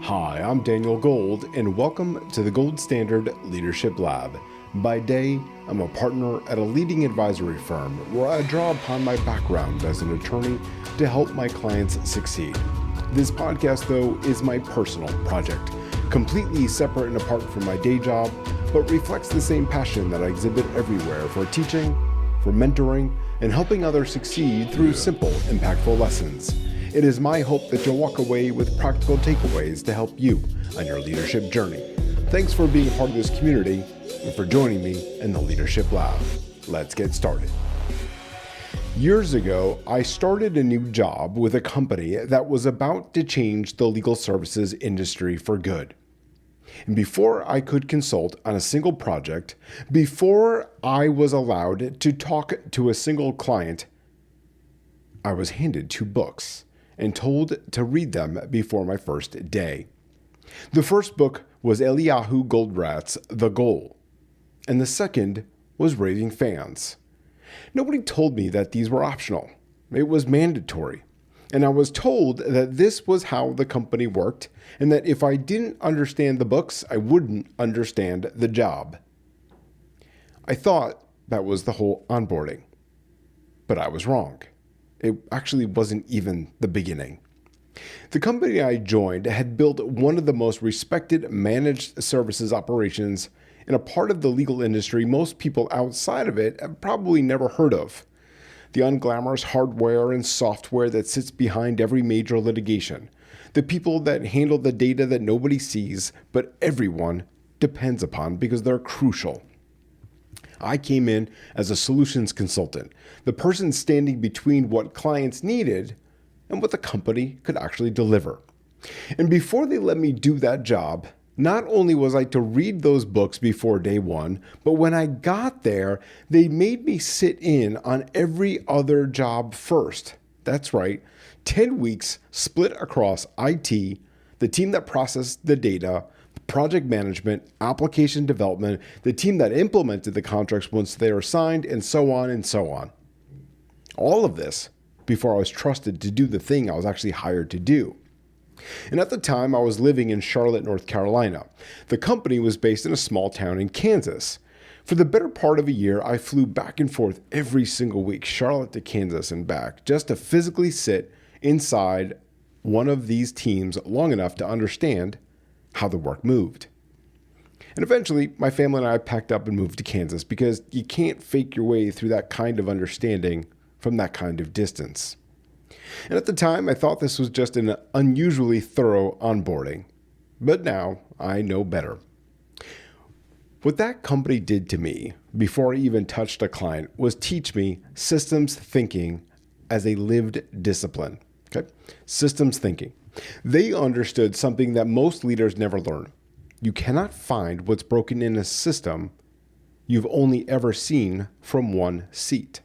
Hi, I'm Daniel Gold, and welcome to the Gold Standard Leadership Lab. By day, I'm a partner at a leading advisory firm where I draw upon my background as an attorney to help my clients succeed. This podcast, though, is my personal project, completely separate and apart from my day job, but reflects the same passion that I exhibit everywhere for teaching, for mentoring, and helping others succeed through simple, impactful lessons. It is my hope that you'll walk away with practical takeaways to help you on your leadership journey. Thanks for being a part of this community and for joining me in the Leadership Lab. Let's get started. Years ago, I started a new job with a company that was about to change the legal services industry for good. And before I could consult on a single project, before I was allowed to talk to a single client, I was handed 2 books and told to read them before my first day. The first book was Eliyahu Goldratt's The Goal, and the second was Raving Fans. Nobody told me that these were optional. It was mandatory. And I was told that this was how the company worked, and that if I didn't understand the books, I wouldn't understand the job. I thought that was the whole onboarding, but I was wrong. It actually wasn't even the beginning. The company I joined had built one of the most respected managed services operations in a part of the legal industry most people outside of it have probably never heard of. The unglamorous hardware and software that sits behind every major litigation. The people that handle the data that nobody sees, but everyone depends upon because they're crucial. I came in as a solutions consultant, the person standing between what clients needed and what the company could actually deliver. And before they let me do that job, not only was I to read those books before day one, but when I got there, they made me sit in on every other job first. That's right, 10 weeks split across IT, the team that processed the data, project management, application development, the team that implemented the contracts once they were signed, and so on and so on. All of this before I was trusted to do the thing I was actually hired to do. And at the time, I was living in Charlotte, North Carolina. The company was based in a small town in Kansas. For the better part of a year, I flew back and forth every single week, Charlotte to Kansas and back, just to physically sit inside one of these teams long enough to understand how the work moved. And eventually, my family and I packed up and moved to Kansas because you can't fake your way through that kind of understanding from that kind of distance. And at the time, I thought this was just an unusually thorough onboarding. But now, I know better. What that company did to me before I even touched a client was teach me systems thinking as a lived discipline. Okay? Systems thinking. They understood something that most leaders never learn. You cannot find what's broken in a system you've only ever seen from one seat.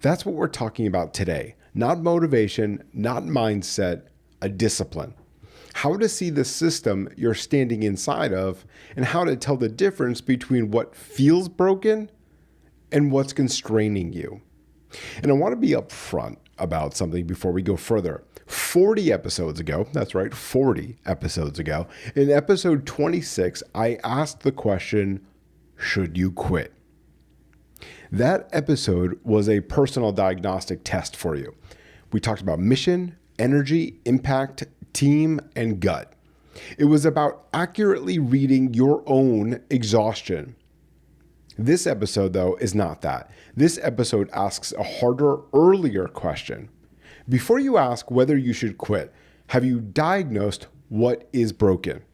That's what we're talking about today. Not motivation, not mindset, a discipline. How to see the system you're standing inside of and how to tell the difference between what feels broken and what's constraining you. And I want to be upfront about something before we go further. 40 episodes ago, that's right, 40 episodes ago, in episode 26, I asked the question, should you quit? That episode was a personal diagnostic test for you. We talked about mission, energy, impact, team, and gut. It was about accurately reading your own exhaustion. This episode, though, is not that. This episode asks a harder, earlier question. Before you ask whether you should quit, have you diagnosed what is broken?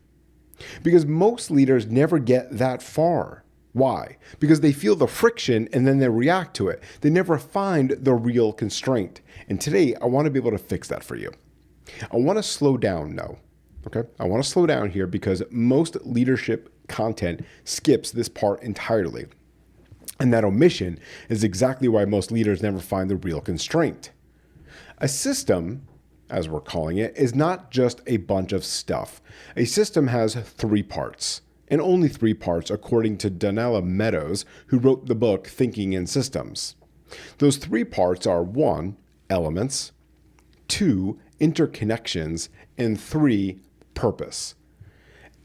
Because most leaders never get that far. Why? Because they feel the friction and then they react to it. They never find the real constraint. And today, I want to be able to fix that for you. I want to slow down now. Okay? I want to slow down here because most leadership content skips this part entirely. And that omission is exactly why most leaders never find the real constraint. A system, as we're calling it, is not just a bunch of stuff. A system has 3 parts, and only 3 parts according to Donella Meadows, who wrote the book Thinking in Systems. Those 3 parts are 1, elements, 2, interconnections, and 3, Purpose.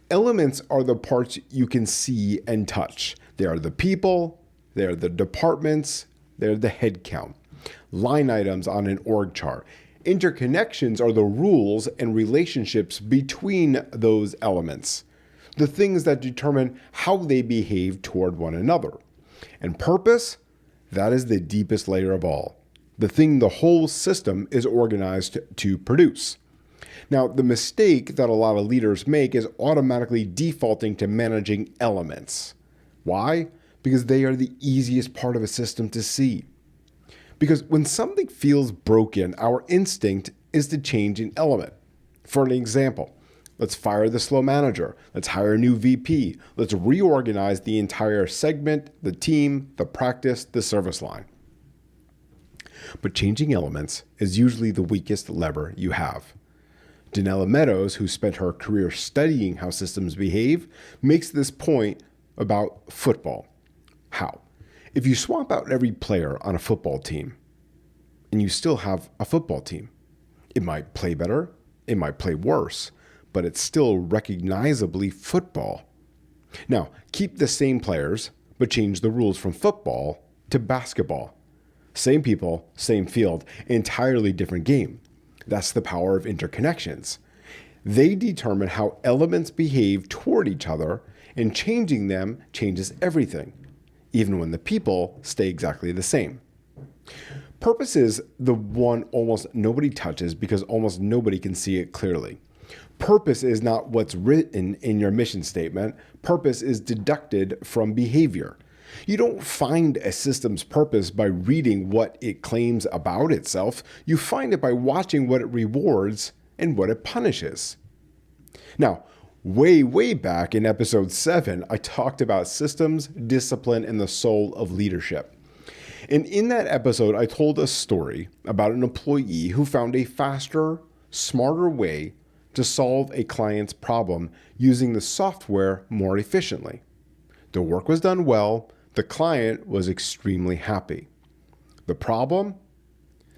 Elements are the parts you can see and touch. They are the people, they are the departments, they're the headcount, line items on an org chart. Interconnections are the rules and relationships between those elements, the things that determine how they behave toward one another. And purpose, that is the deepest layer of all, the thing the whole system is organized to produce. Now, the mistake that a lot of leaders make is automatically defaulting to managing elements. Why? Because they are the easiest part of a system to see. Because when something feels broken, our instinct is to change an element. For an example, let's fire the slow manager. Let's hire a new VP. Let's reorganize the entire segment, the team, the practice, the service line. But changing elements is usually the weakest lever you have. Danella Meadows, who spent her career studying how systems behave, makes this point about football. How? If you swap out every player on a football team, and you still have a football team, it might play better, it might play worse, but it's still recognizably football. Now, keep the same players, but change the rules from football to basketball. Same people, same field, entirely different game. That's the power of interconnections. They determine how elements behave toward each other, and changing them changes everything, even when the people stay exactly the same. Purpose is the one almost nobody touches because almost nobody can see it clearly. Purpose is not what's written in your mission statement. Purpose is deducted from behavior. You don't find a system's purpose by reading what it claims about itself. You find it by watching what it rewards and what it punishes. Now, way back in episode 7, I talked about systems, discipline, and the soul of leadership. And in that episode, I told a story about an employee who found a faster, smarter way to solve a client's problem using the software more efficiently. The work was done well. The client was extremely happy. The problem?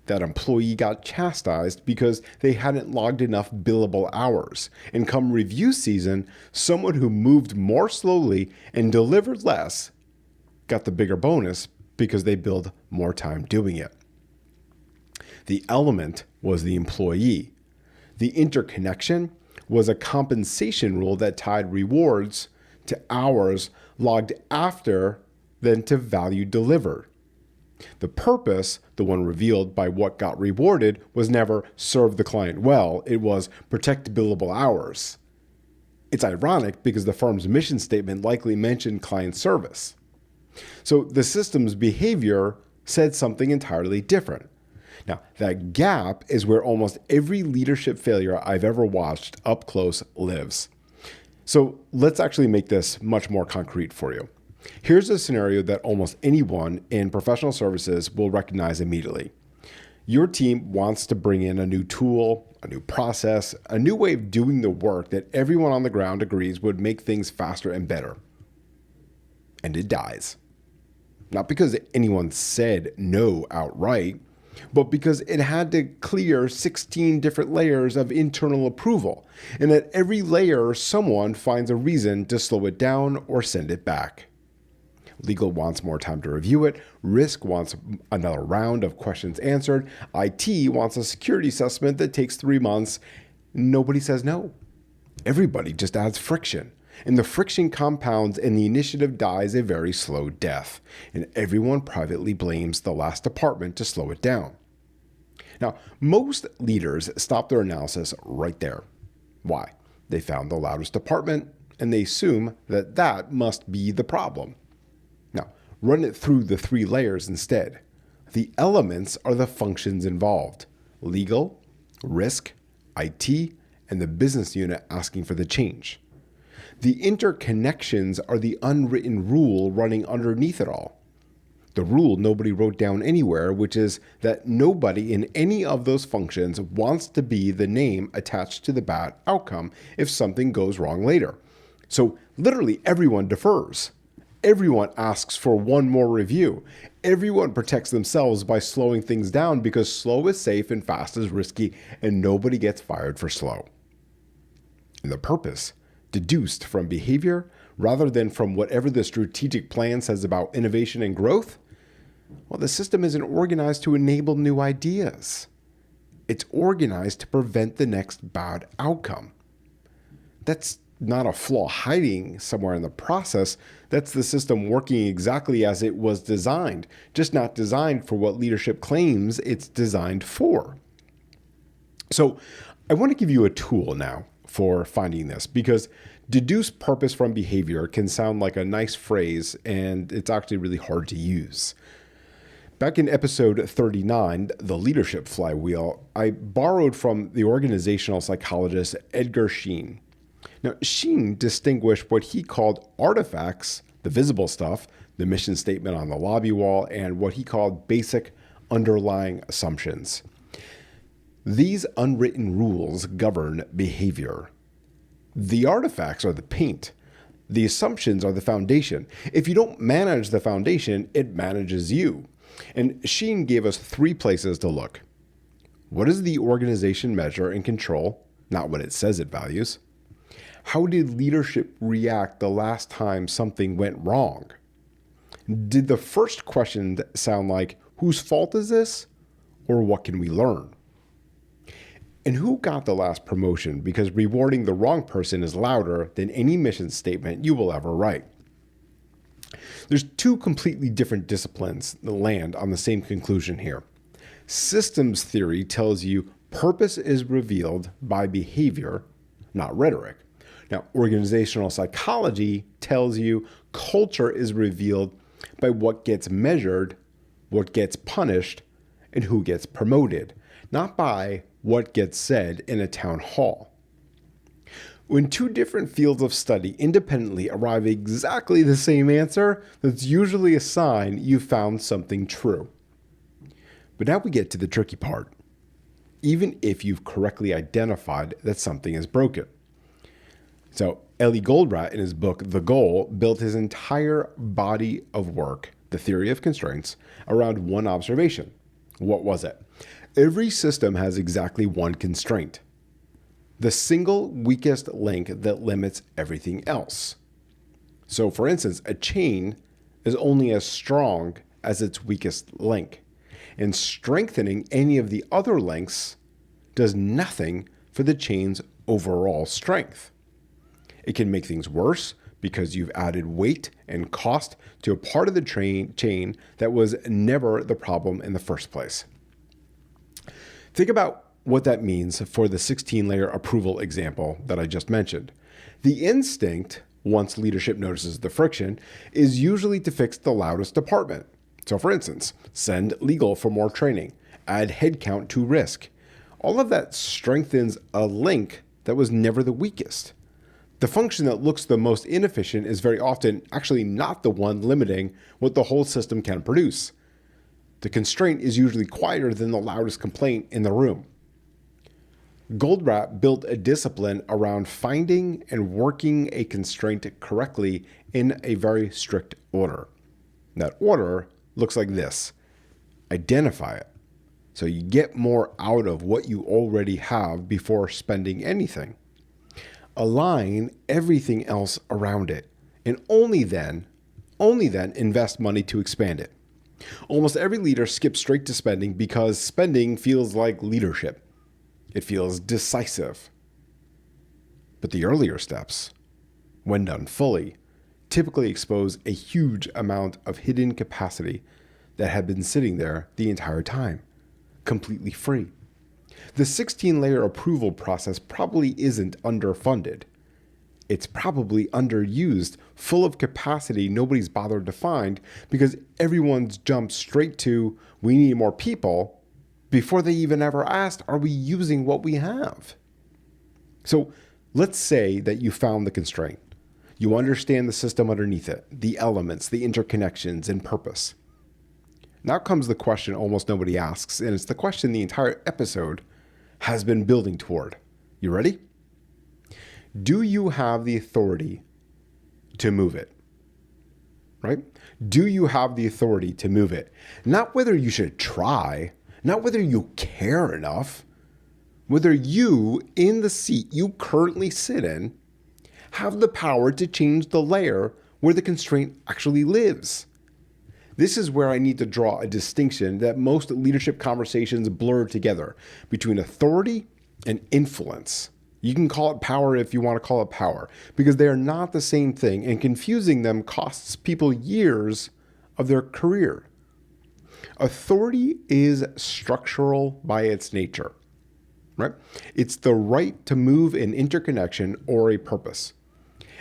That employee got chastised because they hadn't logged enough billable hours. And come review season, someone who moved more slowly and delivered less got the bigger bonus because they billed more time doing it. The element was the employee. The interconnection was a compensation rule that tied rewards to hours logged after than to value delivered. The purpose, the one revealed by what got rewarded, was never serve the client well. It was protect billable hours. It's ironic because the firm's mission statement likely mentioned client service. So the system's behavior said something entirely different. Now, that gap is where almost every leadership failure I've ever watched up close lives. So let's actually make this much more concrete for you. Here's a scenario that almost anyone in professional services will recognize immediately. Your team wants to bring in a new tool, a new process, a new way of doing the work that everyone on the ground agrees would make things faster and better. And it dies. Not because anyone said no outright, but because it had to clear 16 different layers of internal approval. And at every layer, someone finds a reason to slow it down or send it back. Legal wants more time to review it. Risk wants another round of questions answered. IT wants a security assessment that takes 3 months. Nobody says no. Everybody just adds friction. And the friction compounds and the initiative dies a very slow death. And everyone privately blames the last department to slow it down. Now, most leaders stop their analysis right there. Why? They found the loudest department and they assume that that must be the problem. Now, run it through the 3 layers instead. The elements are the functions involved: legal, risk, IT, and the business unit asking for the change. The interconnections are the unwritten rule running underneath it all. The rule nobody wrote down anywhere, which is that nobody in any of those functions wants to be the name attached to the bad outcome if something goes wrong later. So literally everyone defers. Everyone asks for one more review. Everyone protects themselves by slowing things down because slow is safe and fast is risky, and nobody gets fired for slow. And the purpose, deduced from behavior rather than from whatever the strategic plan says about innovation and growth, well, the system isn't organized to enable new ideas. It's organized to prevent the next bad outcome. That's not a flaw hiding somewhere in the process. That's the system working exactly as it was designed, just not designed for what leadership claims it's designed for. So I want to give you a tool now for finding this, because deduce purpose from behavior can sound like a nice phrase, and it's actually really hard to use. Back in episode 39, The Leadership Flywheel, I borrowed from the organizational psychologist Edgar Schein. Now, Schein distinguished what he called artifacts, the visible stuff, the mission statement on the lobby wall, and what he called basic underlying assumptions. These unwritten rules govern behavior. The artifacts are the paint. The assumptions are the foundation. If you don't manage the foundation, it manages you. And Schein gave us 3 places to look. What does the organization measure and control? Not what it says it values. How did leadership react the last time something went wrong? Did the first question sound like, whose fault is this? Or what can we learn? And who got the last promotion because rewarding the wrong person is louder than any mission statement you will ever write? There's 2 completely different disciplines that land on the same conclusion here. Systems theory tells you purpose is revealed by behavior, not rhetoric. Now, organizational psychology tells you culture is revealed by what gets measured, what gets punished, and who gets promoted, not by what gets said in a town hall. When 2 different fields of study independently arrive at exactly the same answer, that's usually a sign you found something true. But now we get to the tricky part. Even if you've correctly identified that something is broken. So Eli Goldratt, in his book, The Goal, built his entire body of work, The Theory of Constraints, around one observation. What was it? Every system has exactly one constraint. The single weakest link that limits everything else. So for instance, a chain is only as strong as its weakest link, and strengthening any of the other links does nothing for the chain's overall strength. It can make things worse because you've added weight and cost to a part of the chain that was never the problem in the first place. Think about what that means for the 16-layer approval example that I just mentioned. The instinct, once leadership notices the friction, is usually to fix the loudest department. So for instance, send legal for more training, add headcount to risk. All of that strengthens a link that was never the weakest. The function that looks the most inefficient is very often actually not the one limiting what the whole system can produce. The constraint is usually quieter than the loudest complaint in the room. Goldratt built a discipline around finding and working a constraint correctly in a very strict order. That order looks like this. Identify it, so you get more out of what you already have before spending anything. Align everything else around it, and only then invest money to expand it. Almost every leader skips straight to spending because spending feels like leadership. It feels decisive. But the earlier steps, when done fully, typically expose a huge amount of hidden capacity that had been sitting there the entire time, completely free. The 16-layer approval process probably isn't underfunded. It's probably underused, full of capacity nobody's bothered to find because everyone's jumped straight to, we need more people, before they even ever asked, are we using what we have? So let's say that you found the constraint. You understand the system underneath it, the elements, the interconnections, and purpose. Now comes the question almost nobody asks, and it's the question the entire episode has been building toward. You ready? Do you have the authority to move it? Right? Do you have the authority to move it? Not whether you should try, not whether you care enough. whether you, in the seat you currently sit in, have the power to change the layer where the constraint actually lives. This is where I need to draw a distinction that most leadership conversations blur together between authority and influence. You can call it power if you want to call it power, because they are not the same thing, and confusing them costs people years of their career. Authority is structural by its nature, right? It's the right to move an interconnection or a purpose.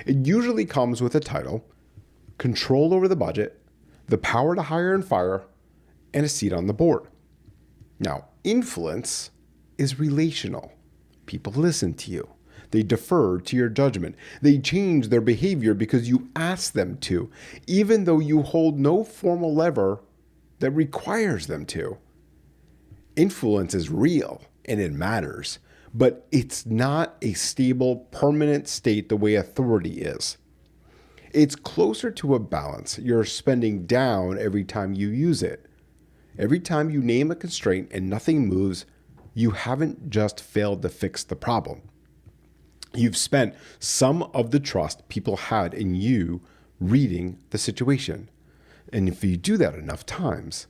It usually comes with a title, control over the budget, the power to hire and fire, and a seat on the board. Now, influence is relational. People listen to you. They defer to your judgment. They change their behavior because you ask them to, even though you hold no formal lever that requires them to. Influence is real and it matters, but it's not a stable, permanent state the way authority is. It's closer to a balance. You're spending down every time you use it. Every time you name a constraint and nothing moves, you haven't just failed to fix the problem. You've spent some of the trust people had in you reading the situation. And if you do that enough times,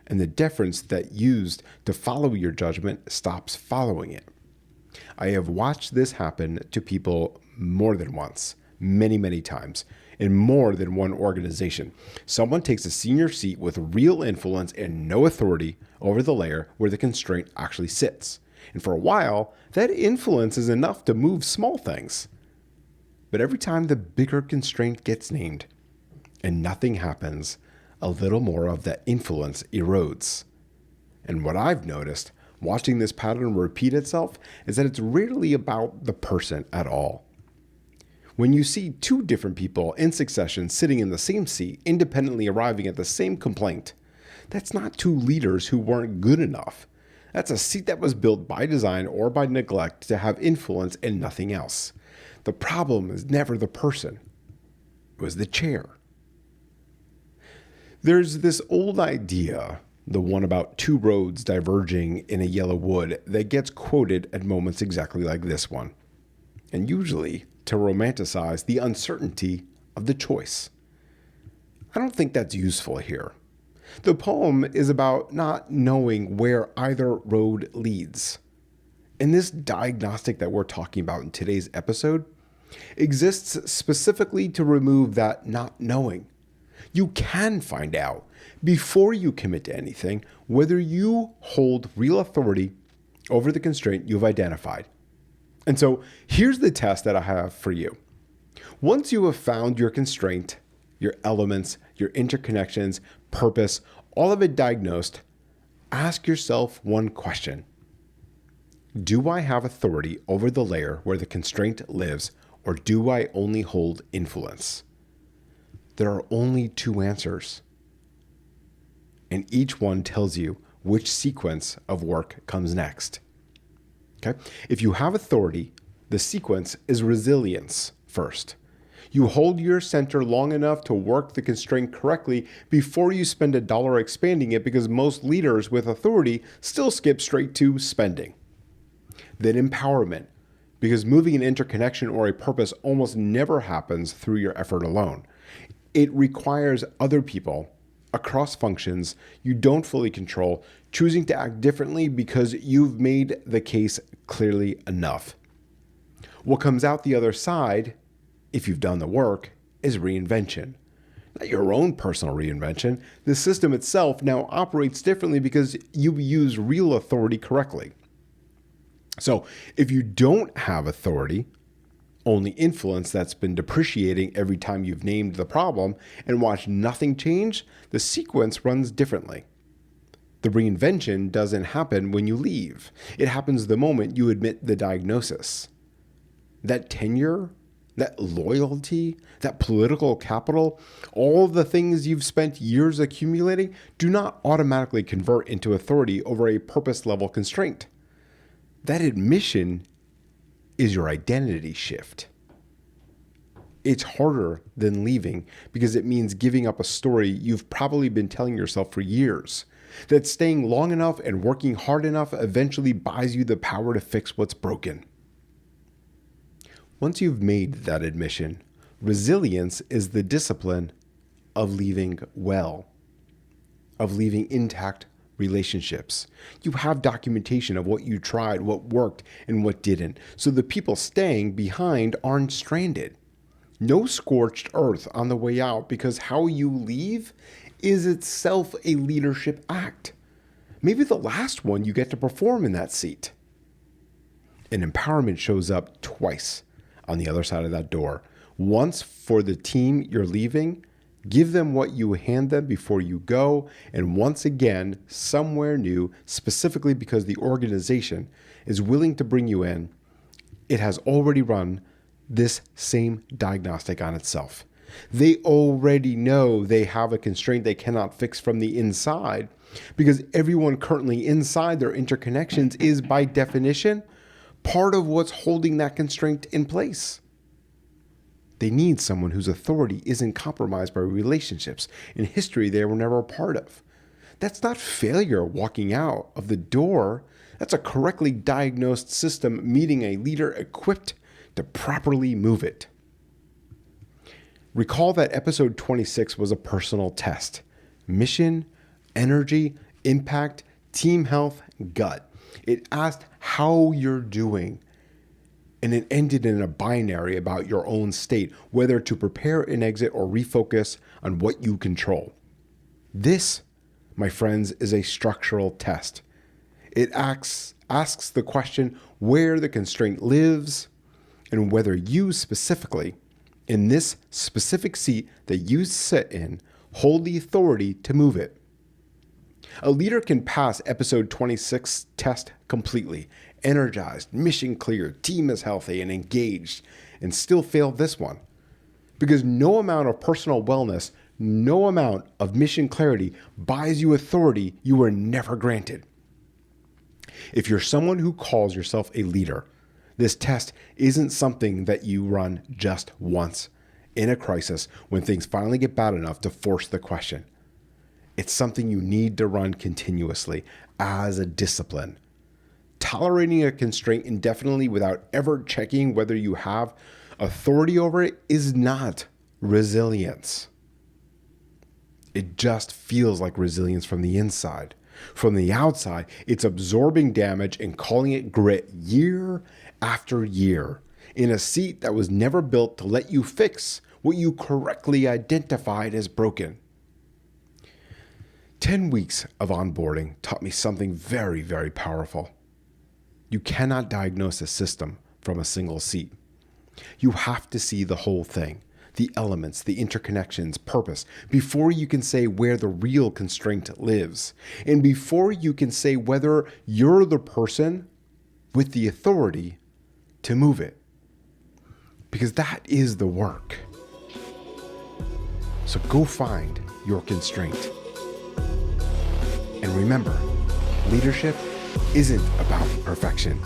and the deference that used to follow your judgment stops following it. I have watched this happen to people more than once, many, many times, in more than one organization. Someone takes a senior seat with real influence and no authority over the layer where the constraint actually sits. And for a while, that influence is enough to move small things. But every time the bigger constraint gets named and nothing happens, a little more of that influence erodes. And what I've noticed, watching this pattern repeat itself, is that it's rarely about the person at all. When you see two different people in succession sitting in the same seat, independently arriving at the same complaint, that's not two leaders who weren't good enough. That's a seat that was built by design or by neglect to have influence and nothing else. The problem is never the person. It was the chair. There's this old idea, the one about two roads diverging in a yellow wood, that gets quoted at moments exactly like this one, and usually to romanticize the uncertainty of the choice. I don't think that's useful here. The poem is about not knowing where either road leads. And this diagnostic that we're talking about in today's episode exists specifically to remove that not knowing. You can find out before you commit to anything whether you hold real authority over the constraint you've identified. And so here's the test that I have for you. Once you have found your constraint, your elements, your interconnections, purpose, all of it diagnosed, ask yourself one question. Do I have authority over the layer where the constraint lives, or do I only hold influence? There are only two answers, and each one tells you which sequence of work comes next. Okay? If you have authority, the sequence is resilience first. You hold your center long enough to work the constraint correctly before you spend $1 expanding it, because most leaders with authority still skip straight to spending. Then empowerment, because moving an interconnection or a purpose almost never happens through your effort alone. It requires other people across functions you don't fully control choosing to act differently because you've made the case clearly enough. What comes out the other side, if you've done the work, is reinvention. Not your own personal reinvention. The system itself now operates differently because you use real authority correctly. So if you don't have authority, only influence that's been depreciating every time you've named the problem and watched nothing change, the sequence runs differently. The reinvention doesn't happen when you leave. It happens the moment you admit the diagnosis. That tenure, that loyalty, that political capital, all the things you've spent years accumulating do not automatically convert into authority over a purpose-level constraint. That admission is your identity shift. It's harder than leaving because it means giving up a story you've probably been telling yourself for years. that staying long enough and working hard enough eventually buys you the power to fix what's broken. Once you've made that admission, resilience is the discipline of leaving well, of leaving intact relationships. You have documentation of what you tried, what worked, and what didn't, so the people staying behind aren't stranded. No scorched earth on the way out, because how you leave is itself a leadership act. Maybe the last one you get to perform in that seat. And empowerment shows up twice on the other side of that door. Once for the team you're leaving, give them what you hand them before you go, and once again, somewhere new, specifically because the organization is willing to bring you in, it has already run this same diagnostic on itself. They already know they have a constraint they cannot fix from the inside, because everyone currently inside their interconnections is, by definition, part of what's holding that constraint in place. They need someone whose authority isn't compromised by relationships in history they were never a part of. That's not failure walking out of the door. That's a correctly diagnosed system meeting a leader equipped to properly move it. Recall that episode 26 was a personal test. Mission, energy, impact, team health, gut. It asked how you're doing. And it ended in a binary about your own state, whether to prepare an exit or refocus on what you control. This, my friends, is a structural test. It asks the question where the constraint lives and whether you specifically, in this specific seat that you sit in, hold the authority to move it. A leader can pass episode 26 test completely, energized, mission clear, team is healthy and engaged, and still fail this one. Because no amount of personal wellness, no amount of mission clarity buys you authority you were never granted. If you're someone who calls yourself a leader, this test isn't something that you run just once in a crisis when things finally get bad enough to force the question. It's something you need to run continuously as a discipline. Tolerating a constraint indefinitely without ever checking whether you have authority over it is not resilience. It just feels like resilience from the inside. From the outside, it's absorbing damage and calling it grit year after year in a seat that was never built to let you fix what you correctly identified as broken. 10 weeks of onboarding taught me something very, very powerful. You cannot diagnose a system from a single seat. You have to see the whole thing, the elements, the interconnections, purpose, before you can say where the real constraint lives, and before you can say whether you're the person with the authority to move it. Because that is the work. So go find your constraint. And remember, leadership isn't about perfection.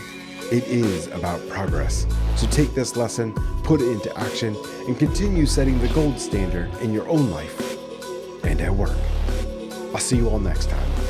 It is about progress. So take this lesson, put it into action, and continue setting the gold standard in your own life and at work. I'll see you all next time.